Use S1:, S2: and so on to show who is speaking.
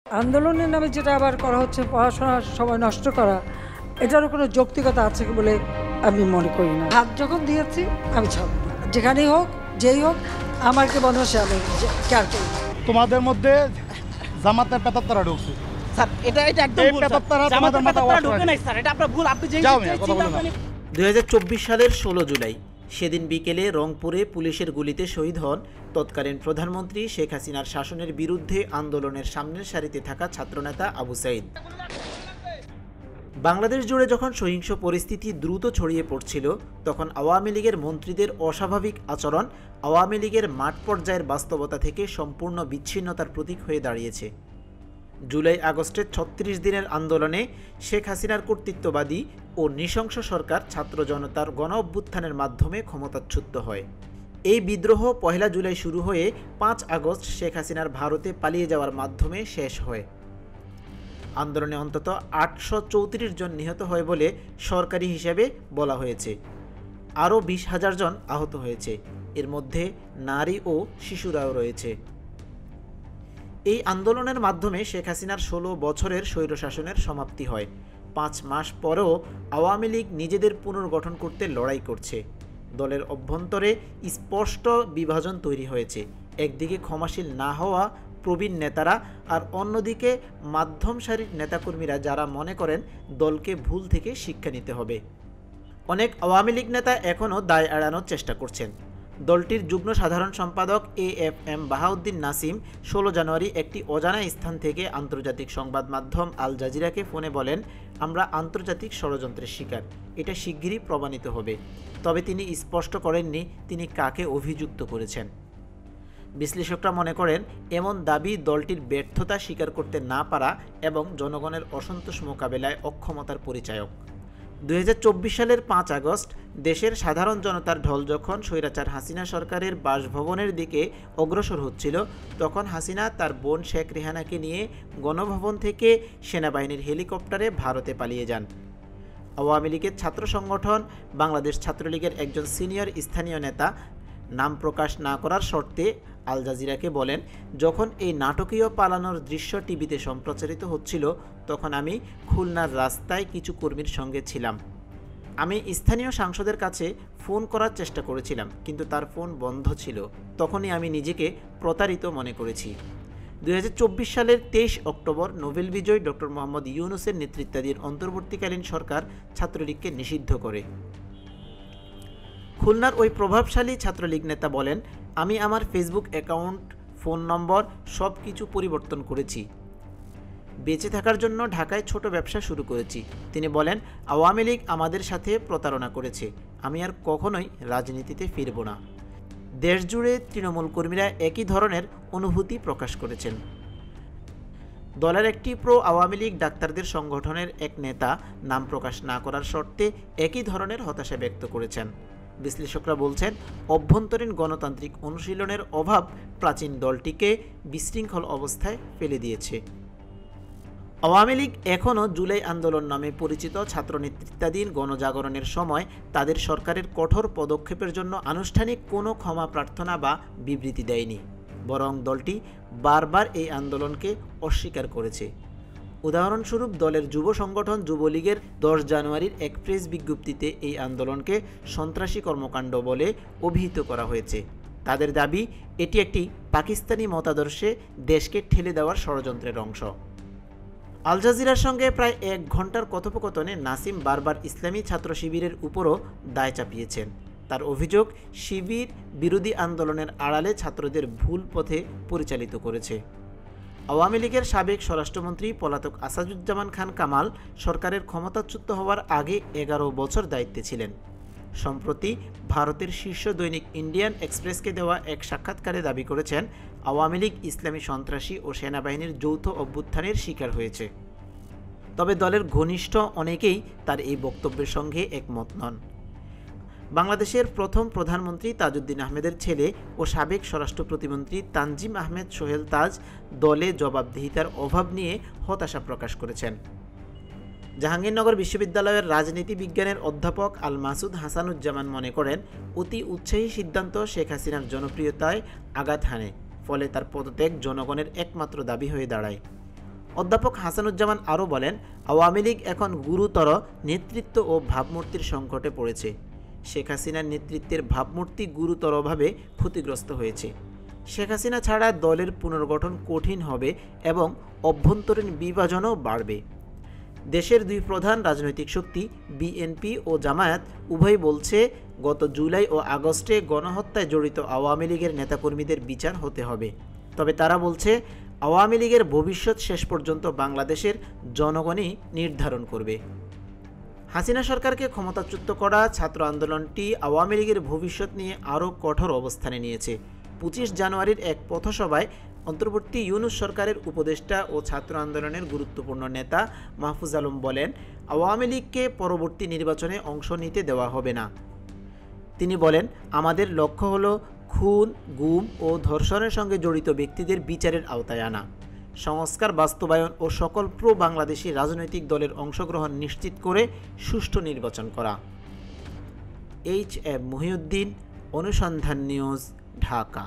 S1: আন্দোলনের নামে যেটা আবার করা হচ্ছে, পড়াশোনার সময় নষ্ট করা, এটারও কোনো যৌক্তিকতা আছে বলে আমি মনে করি না। হাত যখন দিয়েছি আমি ছাড়ব না, যেখানেই হোক যেই হোক, আমাকে বদমাসে আমি কেয়ার করি।
S2: তোমাদের মধ্যে জামাতের পেতাত্তারা ঢুকছে
S3: স্যার, এটা একদম ভুল স্যার। জামাতের পেতাত্তারা ঢোকে নাই স্যার, এটা আপনার ভুল। আপনি যে
S4: 2024 সালের 16 জুলাই সেদিন বিকেলে রংপুরে পুলিশের গুলিতে শহীদ হন তৎকালীন প্রধানমন্ত্রী শেখ হাসিনার শাসনের বিরুদ্ধে আন্দোলনের সামনের সারিতে থাকা ছাত্রনেতা আবু সাঈদ। বাংলাদেশ জুড়ে যখন সহিংস পরিস্থিতি দ্রুত ছড়িয়ে পড়ছিল, তখন আওয়ামী লীগের মন্ত্রীদের অস্বাভাবিক আচরণ আওয়ামী লীগের মাঠ পর্যায়ের বাস্তবতা থেকে সম্পূর্ণ বিচ্ছিন্নতার প্রতীক হয়ে দাঁড়িয়েছে। জুলাই আগস্টের 36 দিনের আন্দোলনে শেখ হাসিনার কর্তৃত্ববাদী ও নৃশংস সরকার ছাত্র জনতার গণ অভ্যুত্থানের মাধ্যমে ক্ষমতাচ্যুত হয়। এই বিদ্রোহ 1 জুলাই শুরু হয়ে 5 আগস্ট শেখ হাসিনার ভারতে পালিয়ে যাওয়ার মাধ্যমে শেষ হয়। আন্দোলনে অন্তত 834 জন নিহত হয় বলে সরকারি হিসাবে বলা হয়েছে। আরও 20,000 জন আহত হয়েছে, এর মধ্যে নারী ও শিশুরাও রয়েছে। এই আন্দোলনের মাধ্যমে শেখ হাসিনার 16 বছরের স্বৈরশাসনের সমাপ্তি হয়। 5 মাস পরেও আওয়ামী লীগ নিজেদের পুনর্গঠন করতে লড়াই করছে। দলের অভ্যন্তরে স্পষ্ট বিভাজন তৈরি হয়েছে। একদিকে ক্ষমাশীল না হওয়া প্রবীণ নেতারা, আর অন্যদিকে মাধ্যম সারির নেতাকর্মীরা যারা মনে করেন দলকে ভুল থেকে শিক্ষা নিতে হবে। অনেক আওয়ামী লীগ নেতা এখনও দায় এড়ানোর চেষ্টা করছেন। দলটির যুগ্ম সাধারণ সম্পাদক AFM বাহাউদ্দিন নাসিম 16 জানুয়ারি একটি অজানা স্থান থেকে আন্তর্জাতিক সংবাদ মাধ্যম আল জাজিরাকে ফোনে বলেন, আমরা আন্তর্জাতিক ষড়যন্ত্রের শিকার, এটা শিগগিরই প্রমাণিত হবে। তবে তিনি স্পষ্ট করেননি তিনি কাকে অভিযুক্ত করেছেন। বিশ্লেষকরা মনে করেন এমন দাবি দলটির ব্যর্থতা স্বীকার করতে না পারা এবং জনগণের অসন্তোষ মোকাবেলায় অক্ষমতার পরিচায়ক। 2024 সালের 5 আগস্ট দেশের সাধারণ জনতার ঢল যখন স্বৈরাচার হাসিনা সরকারের বাসভবনের দিকে অগ্রসর হচ্ছিল, তখন হাসিনা তার বোন শেখ রেহানাকে নিয়ে গণভবন থেকে সেনাবাহিনীর হেলিকপ্টারে ভারতে পালিয়ে যান। আওয়ামী লীগের ছাত্র সংগঠন বাংলাদেশ ছাত্রলীগের একজন সিনিয়র স্থানীয় নেতা নাম প্রকাশ না করার শর্তে আল জাজিরাকে বলেন, যখন এই নাটকীয় পালানোর দৃশ্য টিভিতে সম্প্রচারিত হচ্ছিল, তখন আমি খুলনার রাস্তায় কিছু কর্মীর সঙ্গে ছিলাম। আমি স্থানীয় সাংসদের কাছে ফোন করার চেষ্টা করেছিলাম, কিন্তু তার ফোন বন্ধ ছিল। তখনই আমি নিজেকে প্রতারিত মনে করেছি। 2024 সালের 23 অক্টোবর নোবেল বিজয়ী ডক্টর মোহাম্মদ ইউনূসের নেতৃত্বাধীন অন্তর্বর্তীকালীন সরকার ছাত্রলীগকে নিষিদ্ধ করে। খুলনার ওই প্রভাবশালী ছাত্রলীগ নেতা বলেন, আমি আমার ফেসবুক অ্যাকাউন্ট, ফোন নম্বর সব কিছু পরিবর্তন করেছি। বেঁচে থাকার জন্য ঢাকায় ছোট ব্যবসা শুরু করেছি। তিনি বলেন, আওয়ামী লীগ আমাদের সাথে প্রতারণা করেছে, আমি আর কখনোই রাজনীতিতে ফিরব না। দেশজুড়ে তৃণমূল কর্মীরা একই ধরনের অনুভূতি প্রকাশ করেছেন। দলের একটি প্রো আওয়ামী লীগ ডাক্তারদের সংগঠনের এক নেতা নাম প্রকাশ না করার শর্তে একই ধরনের হতাশা ব্যক্ত করেছেন। বিশ্লেষকরা বলছেন, অভ্যন্তরীণ গণতান্ত্রিক অনুশীলনের অভাব প্রাচীন দলটিকে বিশৃঙ্খল অবস্থায় ফেলে দিয়েছে। আওয়ামী লীগ এখনও জুলাই আন্দোলন নামে পরিচিত ছাত্র নেতৃত্বাধীন গণজাগরণের সময় তাদের সরকারের কঠোর পদক্ষেপের জন্য আনুষ্ঠানিক কোনো ক্ষমা প্রার্থনা বা বিবৃতি দেয়নি, বরং দলটি বারবার এই আন্দোলনকে অস্বীকার করেছে। উদাহরণস্বরূপ দলের যুব সংগঠন যুবলীগের 10 জানুয়ারির এক প্রেস বিজ্ঞপ্তিতে এই আন্দোলনকে সন্ত্রাসী কর্মকাণ্ড বলে অভিহিত করা হয়েছে। তাদের দাবি এটি একটি পাকিস্তানি মতাদর্শে দেশকে ঠেলে দেওয়ার ষড়যন্ত্রের অংশ। আল জাজিরার সঙ্গে প্রায় 1 ঘন্টার কথোপকথনে নাসিম বারবার ইসলামী ছাত্র শিবিরের উপরও দায় চাপিয়েছেন। তার অভিযোগ, শিবির বিরোধী আন্দোলনের আড়ালে ছাত্রদের ভুল পথে পরিচালিত করেছে। আওয়ামী লীগের সাবেক স্বরাষ্ট্রমন্ত্রী পলাতক আসাদুজ্জামান খান কামাল সরকারের ক্ষমতাচ্যুত হওয়ার আগে 11 বছর দায়িত্বে ছিলেন। সম্প্রতি ভারতের শীর্ষ দৈনিক ইন্ডিয়ান এক্সপ্রেসকে দেওয়া এক সাক্ষাৎকারে দাবি করেছেন, আওয়ামী লীগ ইসলামী সন্ত্রাসী ও সেনাবাহিনীর যৌথ অভ্যুত্থানের শিকার হয়েছে। তবে দলের ঘনিষ্ঠ অনেকেই তার এই বক্তব্যের সঙ্গে একমত নন। বাংলাদেশের প্রথম প্রধানমন্ত্রী তাজউদ্দিন আহমেদের ছেলে ও সাবেক স্বরাষ্ট্র প্রতিমন্ত্রী তানজিম আহমেদ সোহেল তাজ দলে জবাবদিহিতার অভাব নিয়ে হতাশা প্রকাশ করেছেন। জাহাঙ্গীরনগর বিশ্ববিদ্যালয়ের রাজনীতি বিজ্ঞানের অধ্যাপক আল মাসুদ হাসানুজ্জামান মনে করেন, অতি উৎসাহী সিদ্ধান্ত শেখ হাসিনার জনপ্রিয়তায় আঘাত হানে, ফলে তার পদত্যাগ জনগণের একমাত্র দাবি হয়ে দাঁড়ায়। অধ্যাপক হাসানুজ্জামান আরও বলেন, আওয়ামী লীগ এখন গুরুতর নেতৃত্ব ও ভাবমূর্তির সংকটে পড়েছে। শেখ হাসিনার নেতৃত্বের ভাবমূর্তি গুরুতরভাবে ক্ষতিগ্রস্ত হয়েছে। শেখ হাসিনা ছাড়া দলের পুনর্গঠন কঠিন হবে এবং অভ্যন্তরীণ বিভাজনও বাড়বে। দেশের দুই প্রধান রাজনৈতিক শক্তি বিএনপি ও জামায়াত উভয় বলছে, গত জুলাই ও আগস্টে গণহত্যায় জড়িত আওয়ামী লীগের নেতাকর্মীদের বিচার হতে হবে। তবে তারা বলছে, আওয়ামী লীগের ভবিষ্যৎ শেষ পর্যন্ত বাংলাদেশের জনগণই নির্ধারণ করবে। হাসিনা সরকারকে ক্ষমতাচ্যুত করা ছাত্র আন্দোলনটি আওয়ামী লীগের ভবিষ্যৎ নিয়ে আরও কঠোর অবস্থানে নিয়েছে। 25 জানুয়ারির এক পথসভায় অন্তর্বর্তী ইউনূস সরকারের উপদেষ্টা ও ছাত্র আন্দোলনের গুরুত্বপূর্ণ নেতা মাহফুজ আলম বলেন, আওয়ামী লীগকে পরবর্তী নির্বাচনে অংশ নিতে দেওয়া হবে না। তিনি বলেন, আমাদের লক্ষ্য হলো খুন, গুম ও ধর্ষণের সঙ্গে জড়িত ব্যক্তিদের বিচারের আওতায় আনা, সংস্কার বাস্তবায়ন ও সকল প্রো বাংলাদেশি রাজনৈতিক দলের অংশগ্রহণ নিশ্চিত করে সুষ্ঠু নির্বাচন করা। এইচ এম মহিউদ্দিন, অনুসন্ধান নিউজ, ঢাকা।